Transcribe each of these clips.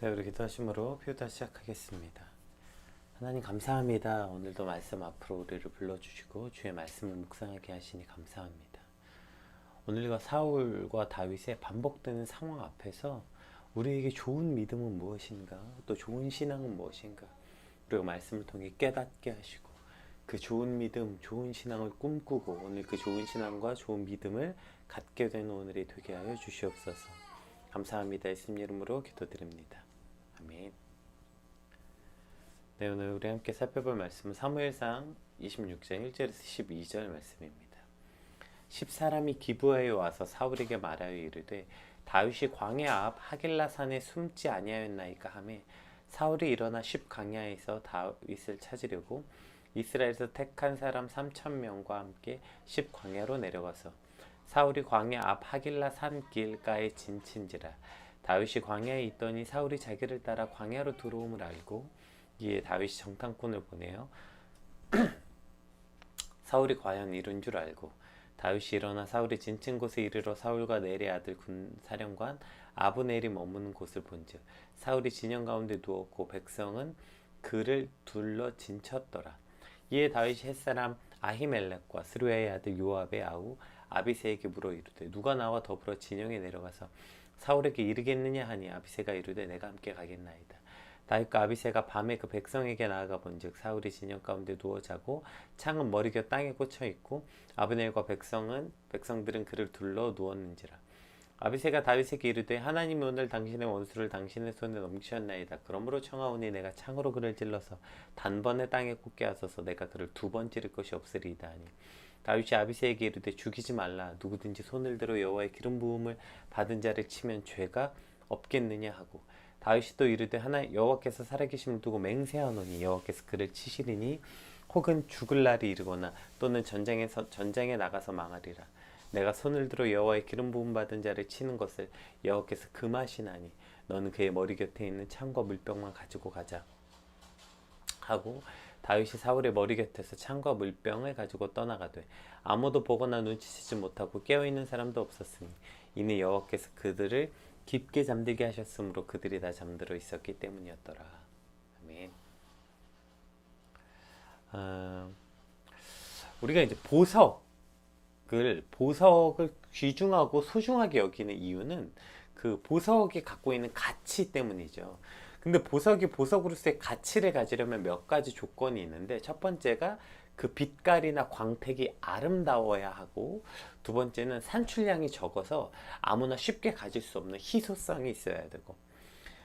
네, 우리 기도하심으로 표다 시작하겠습니다. 하나님 감사합니다. 오늘도 말씀 앞으로 우리를 불러주시고 주의 말씀을 묵상하게 하시니 감사합니다. 오늘과 사울과 다윗의 반복되는 상황 앞에서 우리에게 좋은 믿음은 무엇인가, 또 좋은 신앙은 무엇인가, 우리가 말씀을 통해 깨닫게 하시고 그 좋은 믿음, 좋은 신앙을 꿈꾸고 오늘 그 좋은 신앙과 좋은 믿음을 갖게 되는 오늘이 되게 하여 주시옵소서. 감사합니다. 예수님 이름으로 기도드립니다. 아멘. 네, 오늘 우리 함께 살펴볼 말씀은 사무엘상 26장 1절에서 12절 말씀입니다. 10사람이 기브아에 와서 사울에게 말하여 이르되 다윗이 광야 앞 하길라 산에 숨지 아니하였나이까 하매 사울이 일어나 10광야에서 다윗을 찾으려고 이스라엘에서 택한 사람 3,000명과 함께 10광야로 내려가서 사울이 광야 앞 하길라 산 길가에 진친지라. 다윗이 광야에 있더니 사울이 자기를 따라 광야로 들어옴을 알고 이에 다윗이 정탐꾼을 보내어 사울이 과연 이룬 줄 알고 다윗이 일어나 사울이 진친 곳에 이르러 사울과 넬의 아들 군사령관 아브넬이 머무는 곳을 본즉 사울이 진영 가운데 누웠고 백성은 그를 둘러 진쳤더라. 이에 다윗이 햇사람 아히멜렉과 스루야의 아들 요압의 아우 아비새에게 물어 이르되 누가 나와 더불어 진영에 내려가서 사울에게 이르겠느냐 하니 아비새가 이르되 내가 함께 가겠나이다. 다윗과 아비새가 밤에 그 백성에게 나아가 본즉 사울이 진영 가운데 누워 자고 창은 머리겨 땅에 꽂혀 있고 아브넬과 백성들은 그를 둘러 누웠는지라. 아비새가 다윗에게 이르되 하나님이 오늘 당신의 원수를 당신의 손에 넘기셨나이다. 그러므로 청하오니 내가 창으로 그를 찔러서 단번에 땅에 꽂게 하소서. 내가 그를 두 번 찌를 것이 없으리이다 하니 다윗이 아비새에게 이르되 죽이지 말라. 누구든지 손을 들어 여호와의 기름 부음을 받은 자를 치면 죄가 없겠느냐 하고 다윗이 또 이르되 하나 여호와께서 살아계심을 두고 맹세하노니 여호와께서 그를 치시리니 혹은 죽을 날이 이르거나 또는 전장에 나가서 망하리라. 내가 손을 들어 여호와의 기름 부음 받은 자를 치는 것을 여호와께서 금하시나니 너는 그의 머리 곁에 있는 창과 물병만 가지고 가자 하고 다윗이 사울의 머리 곁에서 창과 물병을 가지고 떠나가되 아무도 보거나 눈치채지 못하고 깨어있는 사람도 없었으니 이는 여호와께서 그들을 깊게 잠들게 하셨으므로 그들이 다 잠들어 있었기 때문이었더라. 아멘. 우리가 이제 보석을 귀중하고 소중하게 여기는 이유는 그 보석이 갖고 있는 가치 때문이죠. 근데 보석이 보석으로서의 가치를 가지려면 몇 가지 조건이 있는데 첫 번째가 그 빛깔이나 광택이 아름다워야 하고 두 번째는 산출량이 적어서 아무나 쉽게 가질 수 없는 희소성이 있어야 되고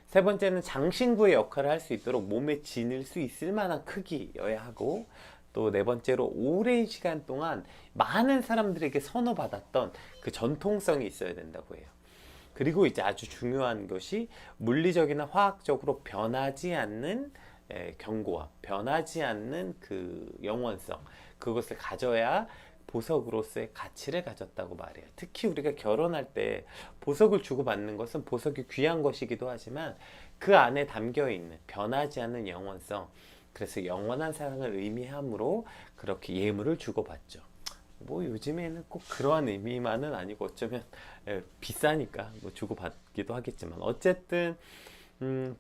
세 번째는 장신구의 역할을 할 수 있도록 몸에 지닐 수 있을 만한 크기여야 하고 또 네 번째로 오랜 시간 동안 많은 사람들에게 선호받았던 그 전통성이 있어야 된다고 해요. 그리고 이제 아주 중요한 것이 물리적이나 화학적으로 변하지 않는 견고함, 변하지 않는 그 영원성, 그것을 가져야 보석으로서의 가치를 가졌다고 말해요. 특히 우리가 결혼할 때 보석을 주고받는 것은 보석이 귀한 것이기도 하지만 그 안에 담겨 있는 변하지 않는 영원성, 그래서 영원한 사랑을 의미하므로 그렇게 예물을 주고받죠. 뭐 요즘에는 꼭 그러한 의미만은 아니고 어쩌면 비싸니까 뭐 주고받기도 하겠지만 어쨌든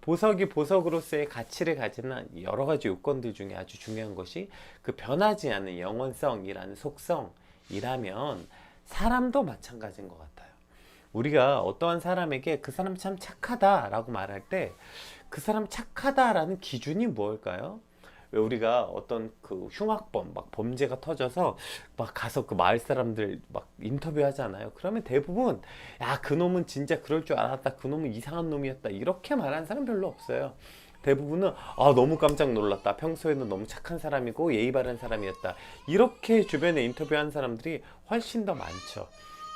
보석이 보석으로서의 가치를 가지는 여러 가지 요건들 중에 아주 중요한 것이 그 변하지 않는 영원성이라는 속성이라면 사람도 마찬가지인 것 같아요. 우리가 어떠한 사람에게 그 사람 참 착하다라고 말할 때 그 사람 착하다라는 기준이 뭘까요? 왜 우리가 어떤 그 흉악범, 막 범죄가 터져서 막 가서 그 마을 사람들 막 인터뷰하잖아요. 그러면 대부분 야, 그 놈은 진짜 그럴 줄 알았다. 그 놈은 이상한 놈이었다. 이렇게 말하는 사람 별로 없어요. 대부분은 아, 너무 깜짝 놀랐다. 평소에는 너무 착한 사람이고 예의 바른 사람이었다. 이렇게 주변에 인터뷰한 사람들이 훨씬 더 많죠.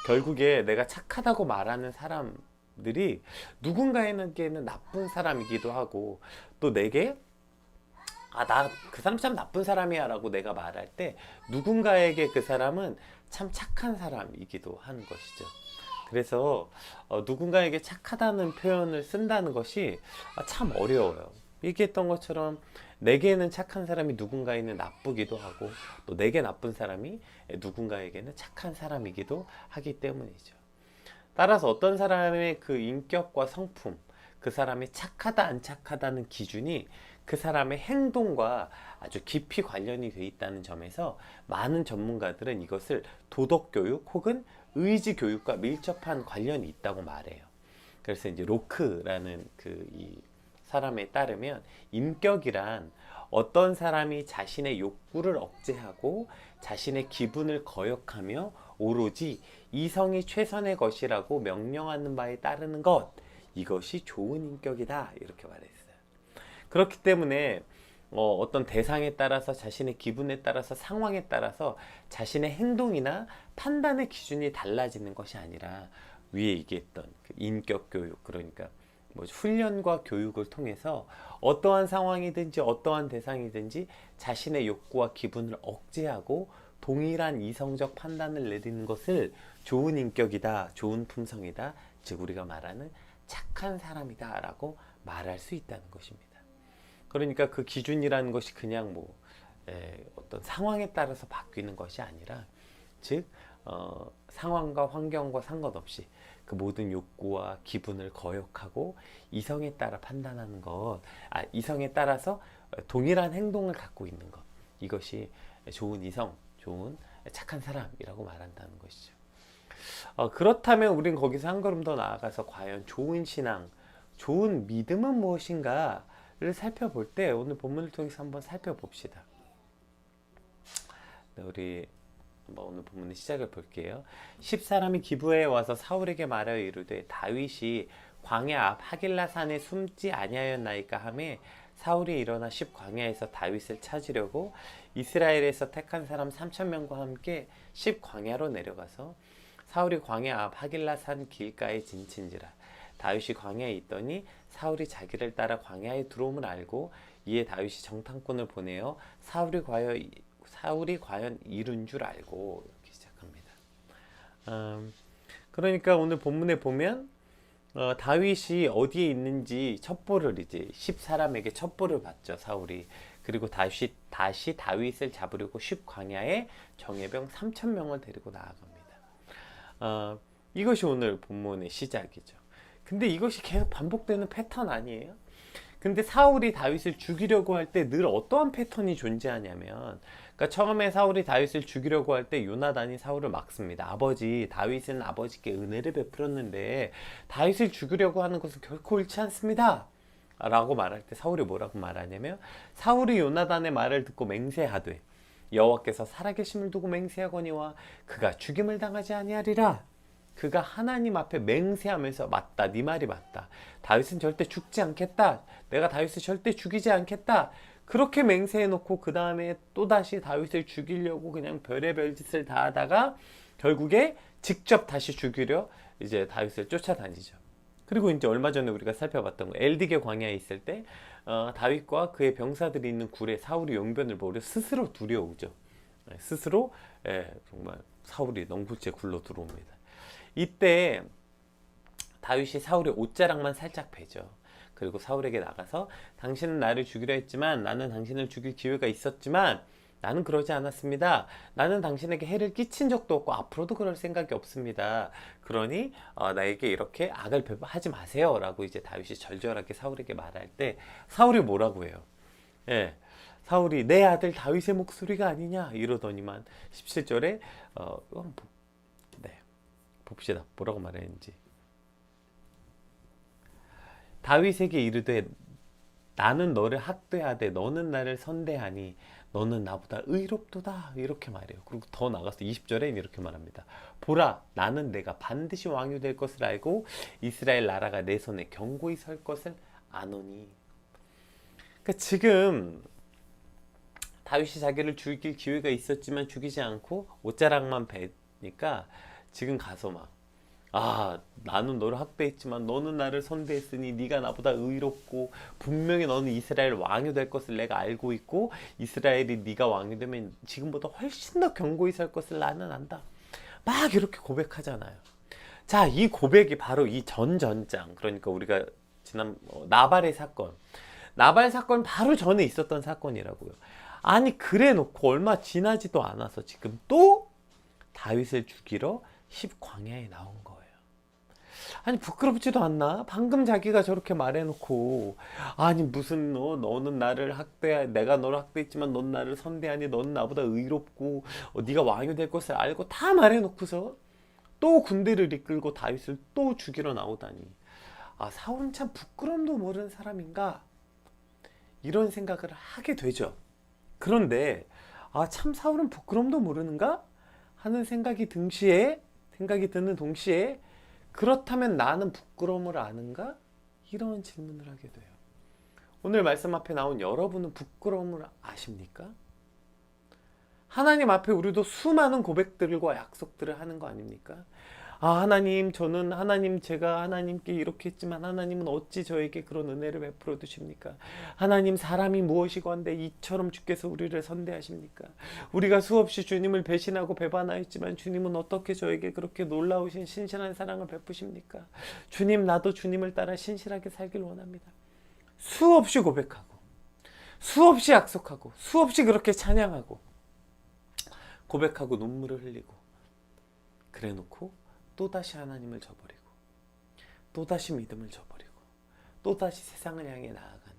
결국에 내가 착하다고 말하는 사람들이 누군가에게는 나쁜 사람이기도 하고 또 내게 나 그 사람 참 나쁜 사람이야 라고 내가 말할 때 누군가에게 그 사람은 참 착한 사람이기도 하는 것이죠. 그래서 누군가에게 착하다는 표현을 쓴다는 것이 참 어려워요. 얘기했던 것처럼 내게는 착한 사람이 누군가에는 나쁘기도 하고 또 내게 나쁜 사람이 누군가에게는 착한 사람이기도 하기 때문이죠. 따라서 어떤 사람의 그 인격과 성품, 그 사람이 착하다 안 착하다는 기준이 그 사람의 행동과 아주 깊이 관련이 돼 있다는 점에서 많은 전문가들은 이것을 도덕교육 혹은 의지교육과 밀접한 관련이 있다고 말해요. 그래서 이제 로크라는 이 사람에 따르면 인격이란 어떤 사람이 자신의 욕구를 억제하고 자신의 기분을 거역하며 오로지 이성이 최선의 것이라고 명령하는 바에 따르는 것, 이것이 좋은 인격이다, 이렇게 말했어요. 그렇기 때문에 어떤 대상에 따라서 자신의 기분에 따라서 상황에 따라서 자신의 행동이나 판단의 기준이 달라지는 것이 아니라 위에 얘기했던 그 인격 교육, 그러니까 뭐 훈련과 교육을 통해서 어떠한 상황이든지 어떠한 대상이든지 자신의 욕구와 기분을 억제하고 동일한 이성적 판단을 내리는 것을 좋은 인격이다, 좋은 품성이다, 즉 우리가 말하는 착한 사람이다 라고 말할 수 있다는 것입니다. 그러니까 그 기준이라는 것이 그냥 어떤 상황에 따라서 바뀌는 것이 아니라, 즉 상황과 환경과 상관없이 그 모든 욕구와 기분을 거역하고 이성에 따라 판단하는 것, 이성에 따라서 동일한 행동을 갖고 있는 것, 이것이 좋은 이성, 좋은 착한 사람이라고 말한다는 것이죠. 그렇다면 우리는 거기서 한 걸음 더 나아가서 과연 좋은 신앙, 좋은 믿음은 무엇인가를 살펴볼 때 오늘 본문을 통해서 한번 살펴봅시다. 네, 우리 오늘 본문의 시작을 볼게요. 10사람이 기브에 와서 사울에게 말하여 이르되 다윗이 광야 앞 하길라 산에 숨지 아니하였나이까 하매 사울이 일어나 10 광야에서 다윗을 찾으려고 이스라엘에서 택한 사람 3,000명과 함께 10 광야로 내려가서 사울이 광야 앞 하길라 산 길가에 진친지라. 다윗이 광야에 있더니 사울이 자기를 따라 광야에 들어옴을 알고 이에 다윗이 정탐꾼을 보내어 사울이 과연 이룬 줄 알고, 이렇게 시작합니다. 그러니까 오늘 본문에 보면 다윗이 어디에 있는지 첩보를 이제 10사람에게 첩보를 받죠, 사울이. 그리고 다시 다윗을 잡으려고 10 광야에 정예병 3,000명을 데리고 나아갑니다. 이것이 오늘 본문의 시작이죠. 근데 이것이 계속 반복되는 패턴 아니에요? 근데 사울이 다윗을 죽이려고 할 때 늘 어떠한 패턴이 존재하냐면, 그러니까 처음에 사울이 다윗을 죽이려고 할 때 요나단이 사울을 막습니다. 다윗은 아버지께 은혜를 베풀었는데 다윗을 죽이려고 하는 것은 결코 옳지 않습니다 라고 말할 때 사울이 뭐라고 말하냐면, 사울이 요나단의 말을 듣고 맹세하되 여호와께서 살아계심을 두고 맹세하거니와 그가 죽임을 당하지 아니하리라. 그가 하나님 앞에 맹세하면서 맞다, 네 말이 맞다, 다윗은 절대 죽지 않겠다, 내가 다윗을 절대 죽이지 않겠다, 그렇게 맹세해놓고 그 다음에 또다시 다윗을 죽이려고 그냥 별의별 짓을 다 하다가 결국에 직접 다시 죽이려 이제 다윗을 쫓아다니죠. 그리고 이제 얼마 전에 우리가 살펴봤던 거, 엘디게 광야에 있을 때 다윗과 그의 병사들이 있는 굴에 사울이 용변을 보려 스스로 두려우죠. 스스로 정말 사울이 넝굴째 굴러 들어옵니다. 이때 다윗이 사울의 옷자락만 살짝 베죠. 그리고 사울에게 나가서 당신은 나를 죽이려 했지만, 나는 당신을 죽일 기회가 있었지만 나는 그러지 않았습니다. 나는 당신에게 해를 끼친 적도 없고 앞으로도 그럴 생각이 없습니다. 그러니 나에게 이렇게 악을 하지 마세요 라고 이제 다윗이 절절하게 사울에게 말할 때 사울이 뭐라고 해요? 사울이 내 아들 다윗의 목소리가 아니냐 이러더니만 17절에 봅시다. 뭐라고 말했는지. 다윗에게 이르되 나는 너를 학대하되 너는 나를 선대하니 너는 나보다 의롭도다, 이렇게 말해요. 그리고 더 나가서 20절에 이렇게 말합니다. 보라, 나는 내가 반드시 왕이 될 것을 알고 이스라엘 나라가 내 손에 견고히 설 것을 아노니. 그러니까 지금 다윗이 자기를 죽일 기회가 있었지만 죽이지 않고 옷자락만 베니까 지금 가서 나는 너를 학대했지만 너는 나를 선대했으니 네가 나보다 의롭고 분명히 너는 이스라엘 왕이 될 것을 내가 알고 있고 이스라엘이 네가 왕이 되면 지금보다 훨씬 더 견고히 설 것을 나는 안다. 막 이렇게 고백하잖아요. 자, 이 고백이 바로 이 전장, 그러니까 우리가 지난 나발 사건 바로 전에 있었던 사건이라고요. 아니 그래 놓고 얼마 지나지도 않아서 지금 또 다윗을 죽이러 10 광야에 나온 거예요. 아니 부끄럽지도 않나? 방금 자기가 저렇게 말해놓고 아니 무슨 너는 나를 학대 내가 너를 학대했지만 넌 나를 선대하니 넌 나보다 의롭고 네가 왕이 될 것을 알고 다 말해놓고서 또 군대를 이끌고 다윗을 또 죽이러 나오다니 아 사울은 참 부끄럼도 모르는 사람인가? 이런 생각을 하게 되죠. 그런데 아 참 사울은 부끄럼도 모르는가? 하는 생각이 드는 동시에 그렇다면 나는 부끄러움을 아는가? 이런 질문을 하게 돼요. 오늘 말씀 앞에 나온 여러분은 부끄러움을 아십니까? 하나님 앞에 우리도 수많은 고백들과 약속들을 하는 거 아닙니까? 아 하나님 저는 하나님 제가 하나님께 이렇게 했지만 하나님은 어찌 저에게 그런 은혜를 베풀어 두십니까? 하나님 사람이 무엇이고 한데 이처럼 주께서 우리를 선대하십니까? 우리가 수없이 주님을 배신하고 배반하였지만 주님은 어떻게 저에게 그렇게 놀라우신 신실한 사랑을 베푸십니까? 주님 나도 주님을 따라 신실하게 살길 원합니다. 수없이 고백하고 수없이 약속하고 수없이 그렇게 찬양하고 고백하고 눈물을 흘리고 그래 놓고 또다시 하나님을 저버리고 또다시 믿음을 저버리고 또다시 세상을 향해 나아가는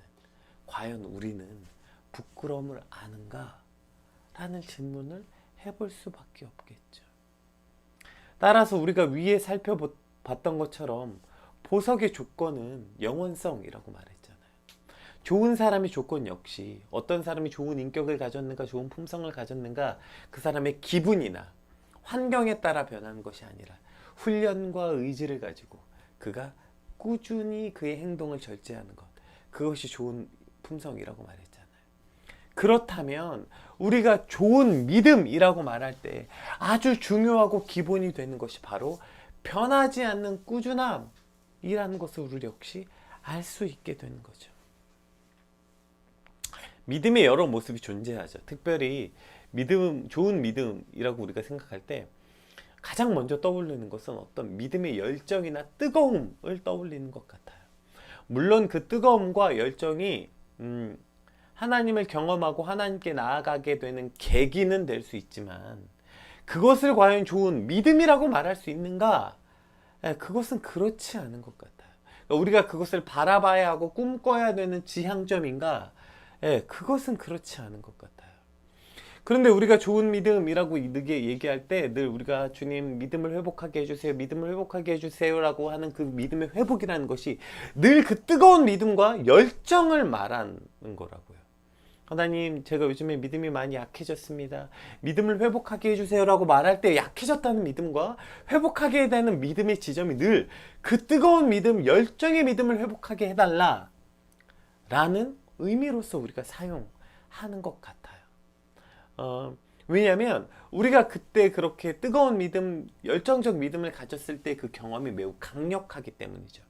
과연 우리는 부끄러움을 아는가? 라는 질문을 해볼 수밖에 없겠죠. 따라서 우리가 위에 살펴봤던 것처럼 보석의 조건은 영원성이라고 말했잖아요. 좋은 사람의 조건 역시 어떤 사람이 좋은 인격을 가졌는가 좋은 품성을 가졌는가 그 사람의 기분이나 환경에 따라 변하는 것이 아니라 훈련과 의지를 가지고 그가 꾸준히 그의 행동을 절제하는 것 그것이 좋은 품성이라고 말했잖아요. 그렇다면 우리가 좋은 믿음이라고 말할 때 아주 중요하고 기본이 되는 것이 바로 변하지 않는 꾸준함이라는 것을 우리 역시 알 수 있게 되는 거죠. 믿음의 여러 모습이 존재하죠. 특별히 좋은 믿음이라고 우리가 생각할 때 가장 먼저 떠올리는 것은 어떤 믿음의 열정이나 뜨거움을 떠올리는 것 같아요. 물론 그 뜨거움과 열정이 하나님을 경험하고 하나님께 나아가게 되는 계기는 될 수 있지만 그것을 과연 좋은 믿음이라고 말할 수 있는가? 그것은 그렇지 않은 것 같아요. 우리가 그것을 바라봐야 하고 꿈꿔야 되는 지향점인가? 그것은 그렇지 않은 것 같아요. 그런데 우리가 좋은 믿음이라고 이렇게 얘기할 때 늘 우리가 주님 믿음을 회복하게 해주세요. 믿음을 회복하게 해주세요 라고 하는 그 믿음의 회복이라는 것이 늘 그 뜨거운 믿음과 열정을 말하는 거라고요. 하나님 제가 요즘에 믿음이 많이 약해졌습니다. 믿음을 회복하게 해주세요 라고 말할 때 약해졌다는 믿음과 회복하게 되는 믿음의 지점이 늘 그 뜨거운 믿음, 열정의 믿음을 회복하게 해달라 라는 의미로서 우리가 사용하는 것 같아요. 왜냐하면 우리가 그때 그렇게 뜨거운 믿음, 열정적 믿음을 가졌을 때 그 경험이 매우 강력하기 때문이죠.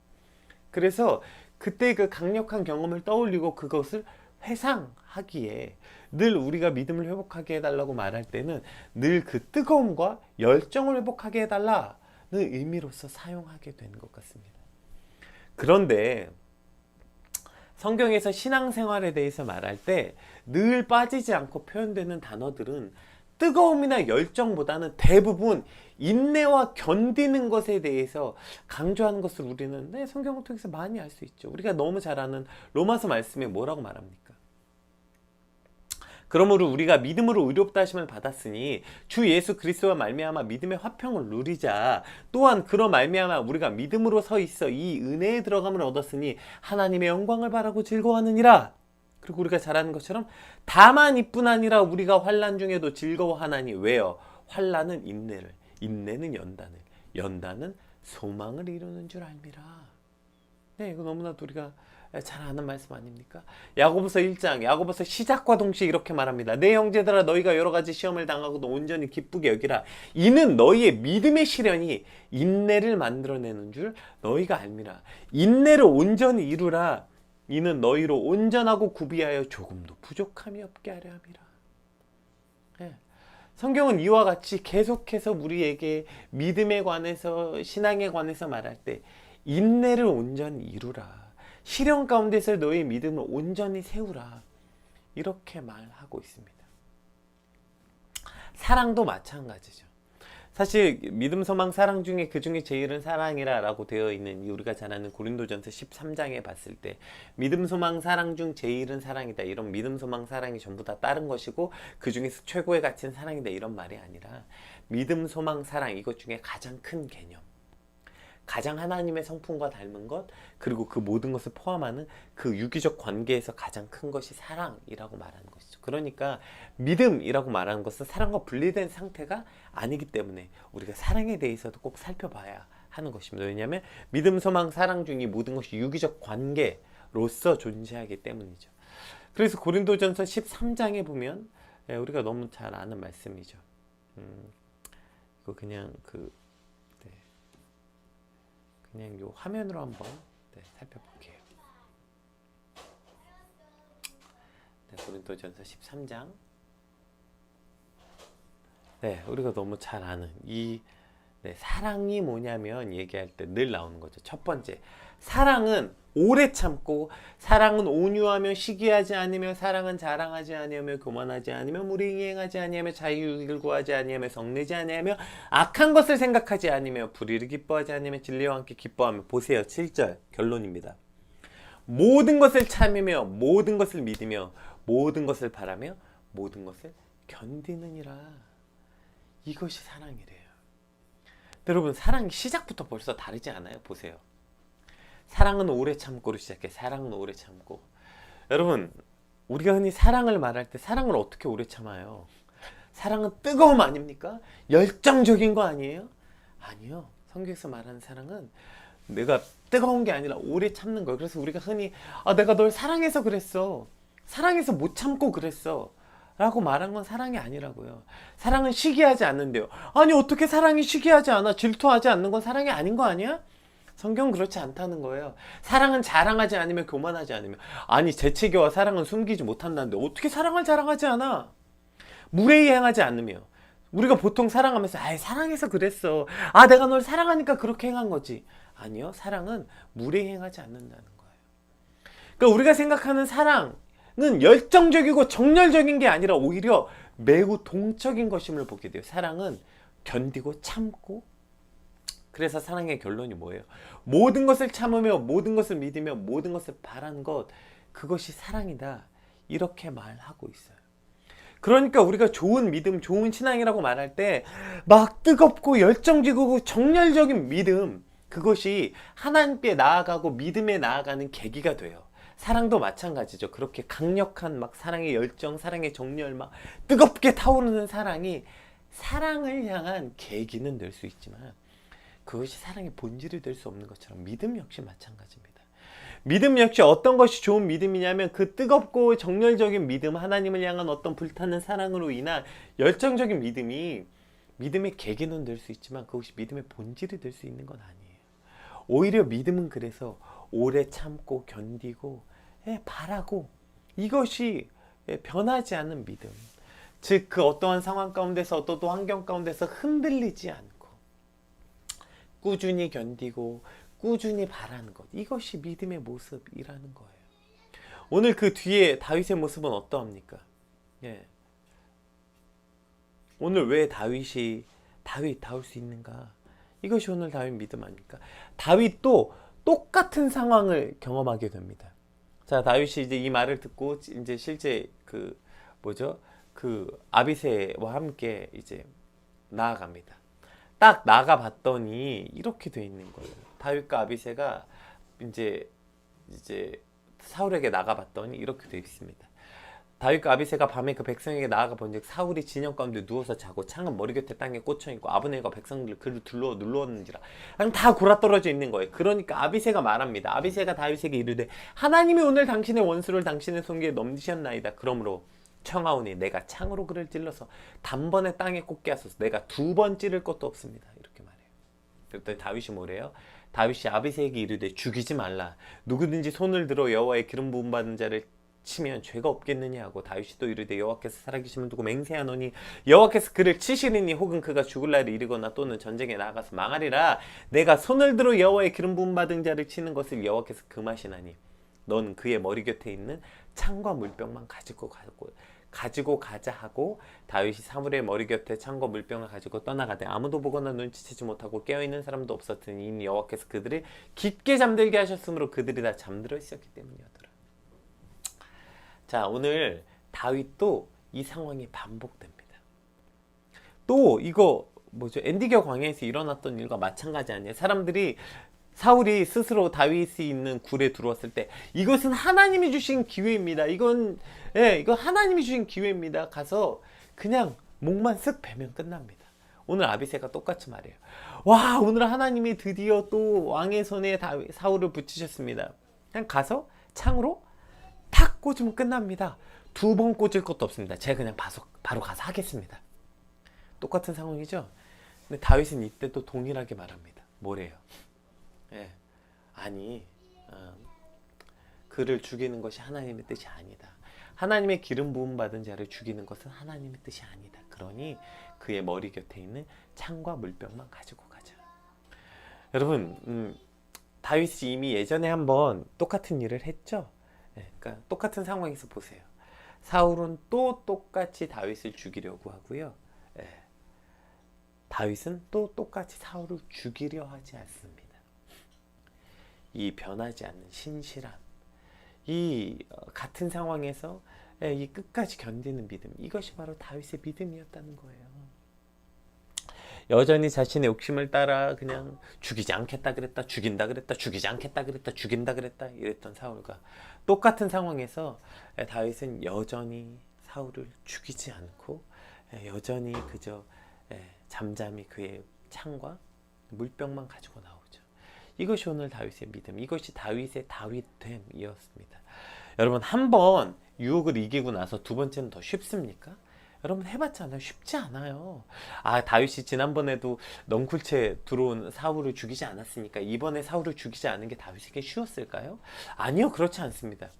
그래서 그때 그 강력한 경험을 떠올리고 그것을 회상하기에 늘 우리가 믿음을 회복하게 해달라고 말할 때는 늘 그 뜨거움과 열정을 회복하게 해달라는 의미로서 사용하게 되는 것 같습니다. 그런데 성경에서 신앙생활에 대해서 말할 때 늘 빠지지 않고 표현되는 단어들은 뜨거움이나 열정보다는 대부분 인내와 견디는 것에 대해서 강조하는 것을 우리는 성경을 통해서 많이 알 수 있죠. 우리가 너무 잘 아는 로마서 말씀에 뭐라고 말합니까? 그러므로 우리가 믿음으로 의롭다 하심을 받았으니 주 예수 그리스도와 말미암아 믿음의 화평을 누리자. 또한 그런 말미암아 우리가 믿음으로 서 있어 이 은혜에 들어감을 얻었으니 하나님의 영광을 바라고 즐거워하느니라. 그리고 우리가 잘 아는 것처럼 다만 이뿐 아니라 우리가 환난 중에도 즐거워하나니 왜요? 환난은 인내를, 인내는 연단을, 연단은 소망을 이루는 줄 알미라. 네, 이거 너무나도 우리가 잘 아는 말씀 아닙니까? 야고보서 1장, 야고보서 시작과 동시에 이렇게 말합니다. 내 형제들아 너희가 여러 가지 시험을 당하고도 온전히 기쁘게 여기라. 이는 너희의 믿음의 시련이 인내를 만들어내는 줄 너희가 알미라. 인내를 온전히 이루라. 이는 너희로 온전하고 구비하여 조금도 부족함이 없게 하려 함이라. 네. 성경은 이와 같이 계속해서 우리에게 믿음에 관해서 신앙에 관해서 말할 때 인내를 온전히 이루라. 시련 가운데서 너의 믿음을 온전히 세우라. 이렇게 말하고 있습니다. 사랑도 마찬가지죠. 사실 믿음, 소망, 사랑 중에 그 중에 제일은 사랑이라 라고 되어 있는 우리가 잘 아는 고린도전서 13장에 봤을 때 믿음, 소망, 사랑 중 제일은 사랑이다. 이런 믿음, 소망, 사랑이 전부 다 다른 것이고 그 중에서 최고의 가치는 사랑이다. 이런 말이 아니라 믿음, 소망, 사랑 이것 중에 가장 큰 개념, 가장 하나님의 성품과 닮은 것, 그리고 그 모든 것을 포함하는 그 유기적 관계에서 가장 큰 것이 사랑이라고 말하는 것이죠. 그러니까 믿음이라고 말하는 것은 사랑과 분리된 상태가 아니기 때문에 우리가 사랑에 대해서도 꼭 살펴봐야 하는 것입니다. 왜냐하면 믿음, 소망, 사랑 중에 모든 것이 유기적 관계로서 존재하기 때문이죠. 그래서 고린도전서 13장에 보면 우리가 너무 잘 아는 말씀이죠. 이거 그냥 그냥 요 화면으로 한번 살펴볼게요. 고린도전서 13장. 우리가 너무 잘 아는 이 사랑이 뭐냐면 얘기할 때 늘 나오는 거죠. 첫 번째, 사랑은 오래 참고, 사랑은 온유하며 시기하지 않으며, 사랑은 자랑하지 아니하며, 교만하지 않으며, 무리행하지 아니하며, 자유를 구하지 아니하며, 성내지 아니하며, 악한 것을 생각하지 않으며, 불의를 기뻐하지 않으며, 진리와 함께 기뻐하며. 보세요. 7절 결론입니다. 모든 것을 참으며, 모든 것을 믿으며, 모든 것을 바라며, 모든 것을 견디느니라. 이것이 사랑이래요. 여러분, 사랑이 시작부터 벌써 다르지 않아요? 보세요. 사랑은 오래 참고로 시작해. 사랑은 오래 참고. 여러분, 우리가 흔히 사랑을 말할 때 사랑을 어떻게 오래 참아요? 사랑은 뜨거움 아닙니까? 열정적인 거 아니에요? 아니요. 성경에서 말하는 사랑은 내가 뜨거운 게 아니라 오래 참는 거예요. 그래서 우리가 흔히 내가 널 사랑해서 그랬어. 사랑해서 못 참고 그랬어. 라고 말한 건 사랑이 아니라고요. 사랑은 시기하지 않는데요. 아니 어떻게 사랑이 시기하지 않아? 질투하지 않는 건 사랑이 아닌 거 아니야? 성경은 그렇지 않다는 거예요. 사랑은 자랑하지 않으며 교만하지 않으며. 아니 재치교와 사랑은 숨기지 못한다는데 어떻게 사랑을 자랑하지 않아? 무례행하지 않으며. 우리가 보통 사랑하면서 사랑해서 그랬어. 내가 널 사랑하니까 그렇게 행한 거지. 아니요. 사랑은 무례행하지 않는다는 거예요. 그러니까 우리가 생각하는 사랑은 열정적이고 정열적인 게 아니라 오히려 매우 동적인 것임을 보게 돼요. 사랑은 견디고 참고. 그래서 사랑의 결론이 뭐예요? 모든 것을 참으며 모든 것을 믿으며 모든 것을 바라는 것, 그것이 사랑이다. 이렇게 말하고 있어요. 그러니까 우리가 좋은 믿음, 좋은 신앙이라고 말할 때 막 뜨겁고 열정적이고 정열적인 믿음, 그것이 하나님께 나아가고 믿음에 나아가는 계기가 돼요. 사랑도 마찬가지죠. 그렇게 강력한 막 사랑의 열정, 사랑의 정열, 막 뜨겁게 타오르는 사랑이 사랑을 향한 계기는 될 수 있지만 그것이 사랑의 본질이 될 수 없는 것처럼 믿음 역시 마찬가지입니다. 믿음 역시 어떤 것이 좋은 믿음이냐면 그 뜨겁고 정열적인 믿음, 하나님을 향한 어떤 불타는 사랑으로 인한 열정적인 믿음이 믿음의 계기는 될 수 있지만 그것이 믿음의 본질이 될 수 있는 건 아니에요. 오히려 믿음은 그래서 오래 참고 견디고 바라고, 이것이 변하지 않는 믿음. 즉 그 어떠한 상황 가운데서 어떠한 환경 가운데서 흔들리지 않고 꾸준히 견디고 꾸준히 바라는 것, 이것이 믿음의 모습이라는 거예요. 오늘 그 뒤에 다윗의 모습은 어떠합니까? 오늘 왜 다윗 다울 수 있는가? 이것이 오늘 다윗 믿음 아닙니까? 다윗도 똑같은 상황을 경험하게 됩니다. 자, 다윗이 이제 이 말을 듣고 이제 실제 그 아비새와 함께 이제 나아갑니다. 딱 나가봤더니 이렇게 돼 있는 거예요. 다윗과 아비새가 이제 사울에게 나가봤더니 이렇게 돼 있습니다. 다윗과 아비새가 밤에 그 백성에게 나아가 본즉 사울이 진영 가운데 누워서 자고 창은 머리 곁에 땅에 꽂혀 있고 아브넬과 백성들을 그를 둘러 눌렀는지라. 그냥 다 골아떨어져 있는 거예요. 그러니까 아비새가 말합니다. 아비새가 다윗에게 이르되 하나님이 오늘 당신의 원수를 당신의 손길에 넘기셨나이다. 그러므로 청하오니 내가 창으로 그를 찔러서 단번에 땅에 꽂게 하소서. 내가 두 번 찌를 것도 없습니다. 이렇게 말해요. 그랬더니 다윗이 뭐래요? 다윗이 아비새에게 이르되 죽이지 말라. 누구든지 손을 들어 여호와의 기름 부음 받은 자를 치면 죄가 없겠느냐 하고 다윗이 또 이르되 여호와께서 살아계심을 두고 맹세하노니 여호와께서 그를 치시리니 혹은 그가 죽을 날에 이르거나 또는 전쟁에 나가서 망하리라. 내가 손을 들어 여호와의 기름 부음 받은 자를 치는 것을 여호와께서 금하시나니 넌 그의 머리 곁에 있는 창과 물병만 가지고 가지고 가자 하고 다윗이 사물의 머리 곁에 창과 물병을 가지고 떠나가되 아무도 보거나 눈치채지 못하고 깨어있는 사람도 없었더니 이미 여호와께서 그들을 깊게 잠들게 하셨으므로 그들이 다 잠들어 있었기 때문이었더라. 자, 오늘 다윗도 이 상황이 반복됩니다. 또 이거 뭐죠? 엔디겨 광야에서 일어났던 일과 마찬가지 아니에요? 사울이 스스로 다윗이 있는 굴에 들어왔을 때 이것은 하나님이 주신 기회입니다. 이건 하나님이 주신 기회입니다. 가서 그냥 목만 쓱 베면 끝납니다. 오늘 아비새가 똑같이 말해요. 와, 오늘 하나님이 드디어 또 왕의 손에 사울을 붙이셨습니다. 그냥 가서 창으로 탁 꽂으면 끝납니다. 2번 꽂을 것도 없습니다. 제가 그냥 바로 가서 하겠습니다. 똑같은 상황이죠. 근데 다윗은 이때 또 동일하게 말합니다. 뭐래요? 아니, 그를 죽이는 것이 하나님의 뜻이 아니다. 하나님의 기름 부음 받은 자를 죽이는 것은 하나님의 뜻이 아니다. 그러니 그의 머리 곁에 있는 창과 물병만 가지고 가자. 여러분, 다윗이 이미 예전에 한번 똑같은 일을 했죠. 그러니까 똑같은 상황에서 보세요. 사울은 또 똑같이 다윗을 죽이려고 하고요. 다윗은 또 똑같이 사울을 죽이려 하지 않습니다. 이 변하지 않는 신실함, 이 같은 상황에서 이 끝까지 견디는 믿음, 이것이 바로 다윗의 믿음이었다는 거예요. 여전히 자신의 욕심을 따라 그냥 죽이지 않겠다 그랬다, 죽인다 그랬다, 죽이지 않겠다 그랬다, 죽인다 그랬다 이랬던 사울과 똑같은 상황에서 다윗은 여전히 사울을 죽이지 않고 여전히 그저 잠잠히 그의 창과 물병만 가지고 나오죠. 이것이 오늘 다윗의 믿음, 이것이 다윗의 다윗됨이었습니다. 여러분, 한 번 유혹을 이기고 나서 두 번째는 더 쉽습니까? 여러분 해봤잖아요. 쉽지 않아요. 다윗이 지난번에도 넝쿨채 들어온 사울을 죽이지 않았으니까 이번에 사울을 죽이지 않은 게 다윗에게 쉬웠을까요? 아니요, 그렇지 않습니다.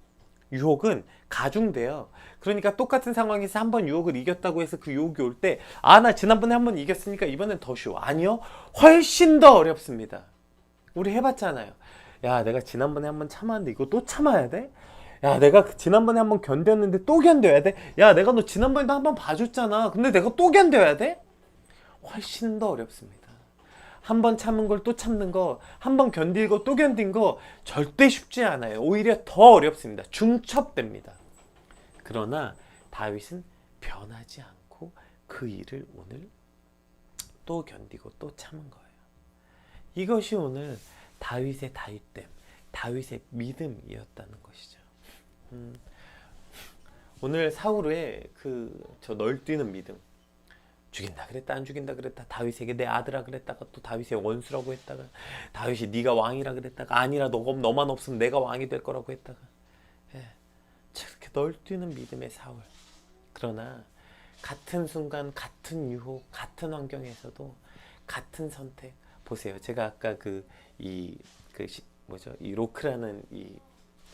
유혹은 가중돼요. 그러니까 똑같은 상황에서 한 번 유혹을 이겼다고 해서 그 유혹이 올 때 나 지난번에 한 번 이겼으니까 이번엔 더 쉬워. 아니요, 훨씬 더 어렵습니다. 우리 해봤잖아요. 야, 내가 지난번에 한 번 참았는데 이거 또 참아야 돼? 야, 내가 지난번에 한 번 견뎠는데 또 견뎌야 돼? 야, 내가 너 지난번에도 한 번 봐줬잖아. 근데 내가 또 견뎌야 돼? 훨씬 더 어렵습니다. 한 번 참은 걸 또 참는 거, 한 번 견디고 또 견딘 거 절대 쉽지 않아요. 오히려 더 어렵습니다. 중첩됩니다. 그러나 다윗은 변하지 않고 그 일을 오늘 또 견디고 또 참은 거예요. 이것이 오늘 다윗의 다윗됨, 다윗의 믿음이었다는 것이죠. 오늘 사울의 저 널뛰는 믿음, 죽인다 그랬다 안 죽인다 그랬다, 다윗에게 내 아들아 그랬다가 또 다윗의 원수라고 했다가, 다윗이 네가 왕이라 그랬다가 아니라 너만 없으면 내가 왕이 될 거라고 했다가, 저렇게 널뛰는 믿음의 사울. 그러나 같은 순간, 같은 유혹, 같은 환경에서도 같은 선택. 보세요. 제가 아까 이 로크라는 이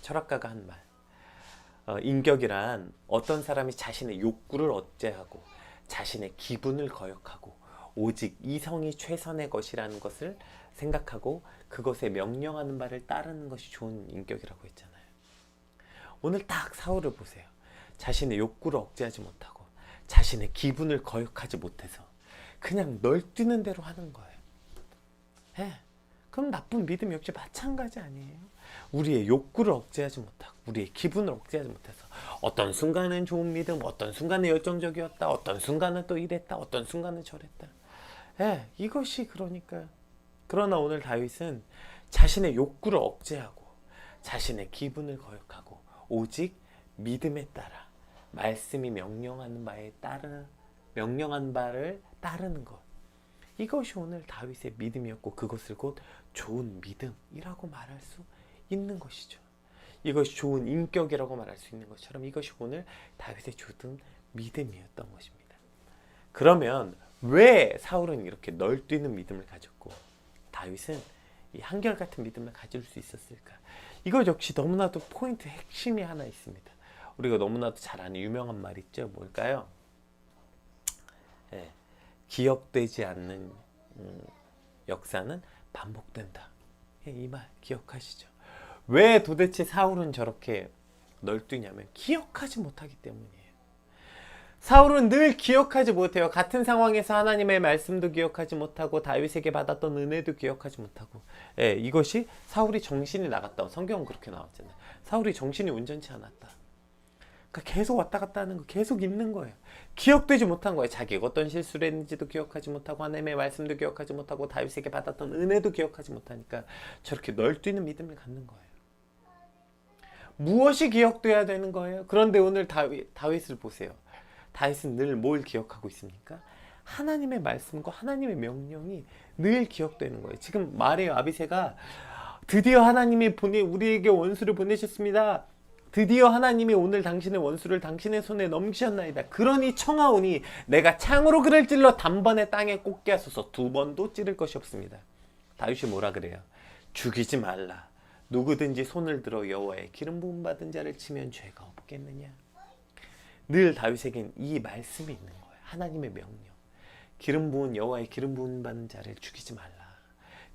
철학가가 한 말, 인격이란 어떤 사람이 자신의 욕구를 억제하고 자신의 기분을 거역하고 오직 이성이 최선의 것이라는 것을 생각하고 그것에 명령하는 바를 따르는 것이 좋은 인격이라고 했잖아요. 오늘 딱 사울을 보세요. 자신의 욕구를 억제하지 못하고 자신의 기분을 거역하지 못해서 그냥 널뛰는 대로 하는 거예요. 그럼 나쁜 믿음 역시 마찬가지 아니에요? 우리의 욕구를 억제하지 못하고 우리의 기분을 억제하지 못해서 어떤 순간은 좋은 믿음, 어떤 순간은 열정적이었다, 어떤 순간은 또 이랬다, 어떤 순간은 저랬다. 이것이 그러나 오늘 다윗은 자신의 욕구를 억제하고 자신의 기분을 거역하고 오직 믿음에 따라 말씀이 명령하는 바를 따르는 것. 이것이 오늘 다윗의 믿음이었고 그것을 곧 좋은 믿음이라고 말할 수 있는 것이죠. 이것이 좋은 인격이라고 말할 수 있는 것처럼 이것이 오늘 다윗의 좋은 믿음이었던 것입니다. 그러면 왜 사울은 이렇게 널뛰는 믿음을 가졌고 다윗은 이 한결같은 믿음을 가질 수 있었을까? 이것 역시 너무나도 포인트 핵심이 하나 있습니다. 우리가 너무나도 잘 아는 유명한 말 있죠. 뭘까요? 기억되지 않는 역사는 반복된다. 이 말 기억하시죠? 왜 도대체 사울은 저렇게 널뛰냐면 기억하지 못하기 때문이에요. 사울은 늘 기억하지 못해요. 같은 상황에서 하나님의 말씀도 기억하지 못하고 다윗에게 받았던 은혜도 기억하지 못하고. 예, 이것이 사울이 정신이 나갔다. 성경은 그렇게 나왔잖아요. 사울이 정신이 온전치 않았다. 그러니까 계속 왔다 갔다 하는 거, 계속 있는 거예요. 기억되지 못한 거예요. 자기가 어떤 실수를 했는지도 기억하지 못하고 하나님의 말씀도 기억하지 못하고 다윗에게 받았던 은혜도 기억하지 못하니까 저렇게 널뛰는 믿음을 갖는 거예요. 무엇이 기억돼야 되는 거예요? 그런데 오늘 다윗을 보세요. 다윗은 늘 뭘 기억하고 있습니까? 하나님의 말씀과 하나님의 명령이 늘 기억되는 거예요. 지금 말해요. 아비새가 드디어 하나님이 우리에게 원수를 보내셨습니다. 드디어 하나님이 오늘 당신의 원수를 당신의 손에 넘기셨나이다. 그러니 청하오니 내가 창으로 그를 찔러 단번에 땅에 꽂게 하소서. 2번도 찌를 것이 없습니다. 다윗이 뭐라 그래요? 죽이지 말라. 누구든지 손을 들어 여호와의 기름 부음 받은 자를 치면 죄가 없겠느냐. 늘 다윗에겐 이 말씀이 있는 거예요. 하나님의 명령. 기름 부은 여호와의 기름 부음 받은 자를 죽이지 말라.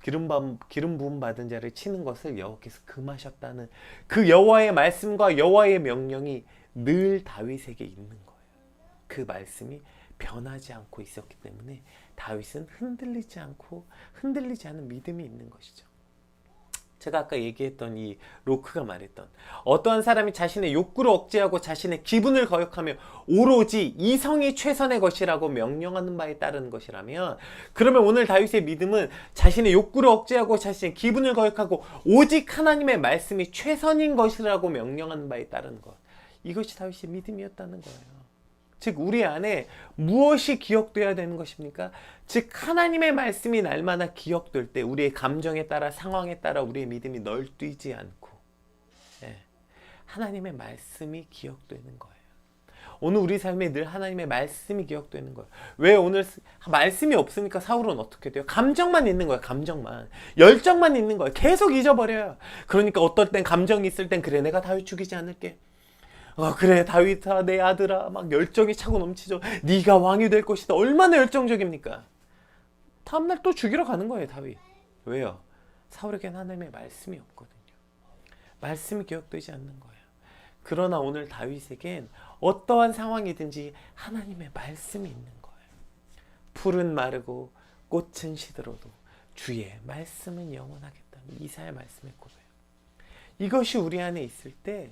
기름 부음 받은 자를 치는 것을 여호와께서 금하셨다는 그 여호와의 말씀과 여호와의 명령이 늘 다윗에게 있는 거예요. 그 말씀이 변하지 않고 있었기 때문에 다윗은 흔들리지 않는 믿음이 있는 것이죠. 제가 아까 얘기했던 이 로크가 말했던 어떠한 사람이 자신의 욕구를 억제하고 자신의 기분을 거역하며 오로지 이성이 최선의 것이라고 명령하는 바에 따르는 것이라면, 그러면 오늘 다윗의 믿음은 자신의 욕구를 억제하고 자신의 기분을 거역하고 오직 하나님의 말씀이 최선인 것이라고 명령하는 바에 따르는 것, 이것이 다윗의 믿음이었다는 거예요. 즉 우리 안에 무엇이 기억돼야 되는 것입니까? 즉 하나님의 말씀이 날마다 기억될 때 우리의 감정에 따라 상황에 따라 우리의 믿음이 널뛰지 않고 하나님의 말씀이 기억되는 거예요. 오늘 우리 삶에 늘 하나님의 말씀이 기억되는 거예요. 왜 오늘 말씀이 없으니까 사울은 어떻게 돼요? 감정만 있는 거예요. 감정만. 열정만 있는 거예요. 계속 잊어버려요. 그러니까 어떨 땐 감정이 있을 땐 그래 내가 다윗 죽이지 않을게. 그래 다윗아 내 아들아 막 열정이 차고 넘치죠. 네가 왕이 될 것이다. 얼마나 열정적입니까? 다음날 또 죽이러 가는 거예요 다윗. 왜요? 사울에겐 하나님의 말씀이 없거든요. 말씀이 기억되지 않는 거예요. 그러나 오늘 다윗에겐 어떠한 상황이든지 하나님의 말씀이 있는 거예요. 풀은 마르고 꽃은 시들어도 주의 말씀은 영원하겠다. 이사야 말씀의 고백이에요. 이것이 우리 안에 있을 때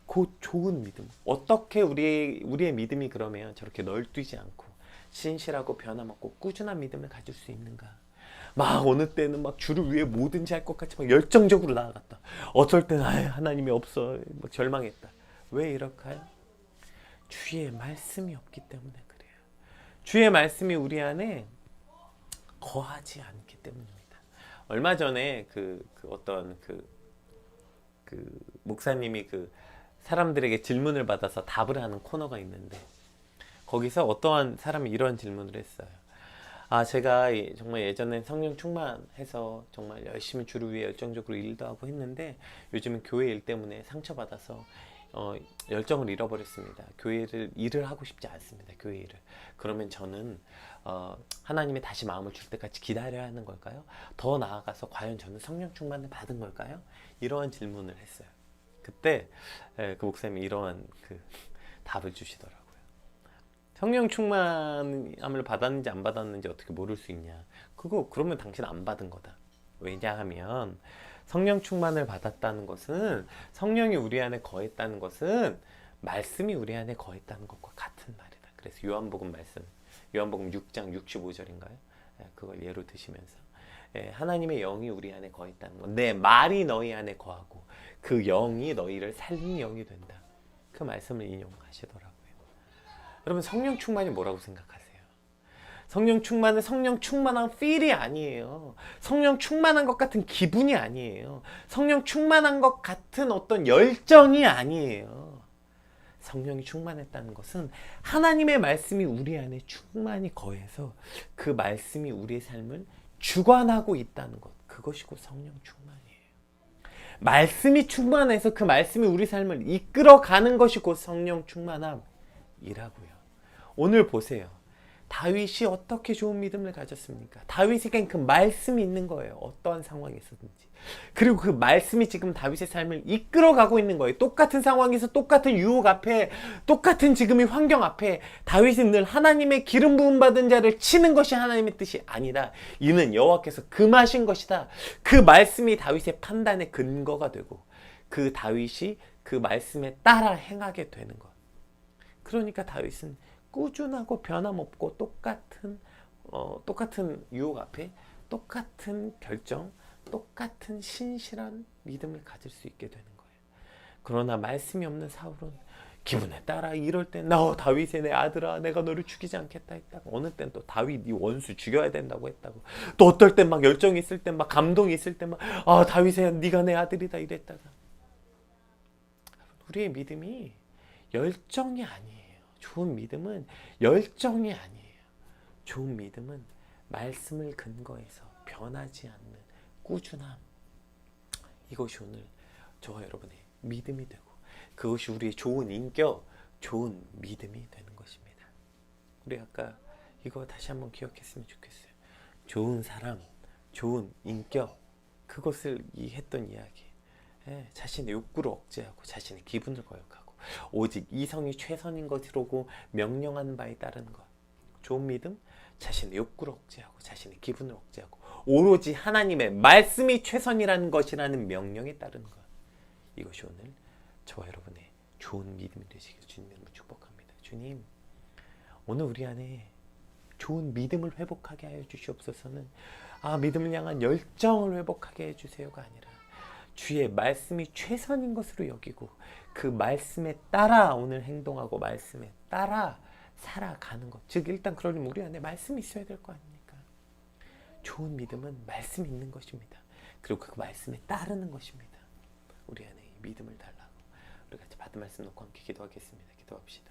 곧 좋은 믿음. 어떻게 우리의 믿음이 그러면 저렇게 널뛰지 않고 신실하고 변함없고 꾸준한 믿음을 가질 수 있는가? 막 어느 때는 막 주를 위해 뭐든지 할 것 같이 막 열정적으로 나아갔다. 어쩔 때는 하나님이 없어 막 절망했다. 왜 이럴까요? 주의 말씀이 없기 때문에 그래요. 주의 말씀이 우리 안에 거하지 않기 때문입니다. 얼마 전에 어떤 목사님이 사람들에게 질문을 받아서 답을 하는 코너가 있는데 거기서 어떠한 사람이 이런 질문을 했어요. 제가 정말 예전에 성령 충만해서 정말 열심히 주를 위해 열정적으로 일도 하고 했는데 요즘은 교회 일 때문에 상처받아서 열정을 잃어버렸습니다. 일을 하고 싶지 않습니다. 교회 일을. 그러면 저는 하나님이 다시 마음을 줄 때까지 기다려야 하는 걸까요? 더 나아가서 과연 저는 성령 충만을 받은 걸까요? 이러한 질문을 했어요. 그때 그 목사님이 이러한 답을 주시더라고요. 성령 충만함을 받았는지 안 받았는지 어떻게 모를 수 있냐? 그러면 당신 안 받은 거다. 왜냐하면 성령 충만을 받았다는 것은, 성령이 우리 안에 거했다는 것은 말씀이 우리 안에 거했다는 것과 같은 말이다. 그래서 요한복음 6장 65절인가요? 그걸 예로 드시면서 하나님의 영이 우리 안에 거했다는 것. 내 말이 너희 안에 거하고 그 영이 너희를 살리는 영이 된다. 그 말씀을 인용하시더라고요. 여러분 성령 충만이 뭐라고 생각하세요? 성령 충만은 성령 충만한 feel이 아니에요. 성령 충만한 것 같은 기분이 아니에요. 성령 충만한 것 같은 어떤 열정이 아니에요. 성령이 충만했다는 것은 하나님의 말씀이 우리 안에 충만히 거해서 그 말씀이 우리의 삶을 주관하고 있다는 것. 그것이 곧 성령 충만이에요. 말씀이 충만해서 그 말씀이 우리 삶을 이끌어가는 것이 곧 성령 충만함이라고요. 오늘 보세요. 다윗이 어떻게 좋은 믿음을 가졌습니까? 다윗에겐 그 말씀이 있는 거예요. 어떠한 상황에서든지. 그리고 그 말씀이 지금 다윗의 삶을 이끌어가고 있는 거예요. 똑같은 상황에서 똑같은 유혹 앞에, 똑같은 지금의 환경 앞에 다윗은 늘 하나님의 기름 부음 받은 자를 치는 것이 하나님의 뜻이 아니다. 이는 여호와께서 금하신 것이다. 그 말씀이 다윗의 판단의 근거가 되고 그 다윗이 그 말씀에 따라 행하게 되는 것. 그러니까 다윗은 꾸준하고 변함없고 똑같은 유혹 앞에 똑같은 결정, 똑같은 신실한 믿음을 가질 수 있게 되는 거예요. 그러나 말씀이 없는 사울은 기분에 따라 이럴 땐 다윗의 내 아들아 내가 너를 죽이지 않겠다 했다고, 어느 땐 또 다윗 네 원수 죽여야 된다고 했다고, 또 어떨 땐 막 열정이 있을 땐 막 감동이 있을 땐 막 다윗의 네가 내 아들이다 이랬다가. 우리의 믿음이 열정이 아니에요. 좋은 믿음은 열정이 아니에요. 좋은 믿음은 말씀을 근거해서 변하지 않는 꾸준함. 이것이 오늘 저와 여러분의 믿음이 되고 그것이 우리의 좋은 인격, 좋은 믿음이 되는 것입니다. 우리 아까 이거 다시 한번 기억했으면 좋겠어요. 좋은 사람, 좋은 인격, 그것을 했던 이야기. 자신의 욕구를 억제하고 자신의 기분을 거역하고 오직 이성이 최선인 것이라고 명령하는 바에 따르는 것. 좋은 믿음, 자신의 욕구를 억제하고 자신의 기분을 억제하고 오로지 하나님의 말씀이 최선이라는 것이라는 명령에 따르는 것. 이것이 오늘 저와 여러분의 좋은 믿음이 되시길 주님으로 축복합니다. 주님, 오늘 우리 안에 좋은 믿음을 회복하게 하여 주시옵소서는 믿음을 향한 열정을 회복하게 해주세요가 아니라 주의 말씀이 최선인 것으로 여기고 그 말씀에 따라 오늘 행동하고 말씀에 따라 살아가는 것. 즉 일단 그러려면 우리 안에 말씀이 있어야 될 거 아닙니까? 좋은 믿음은 말씀이 있는 것입니다. 그리고 그 말씀에 따르는 것입니다. 우리 안에 이 믿음을 달라고 우리 같이 받은 말씀 놓고 함께 기도하겠습니다. 기도합시다.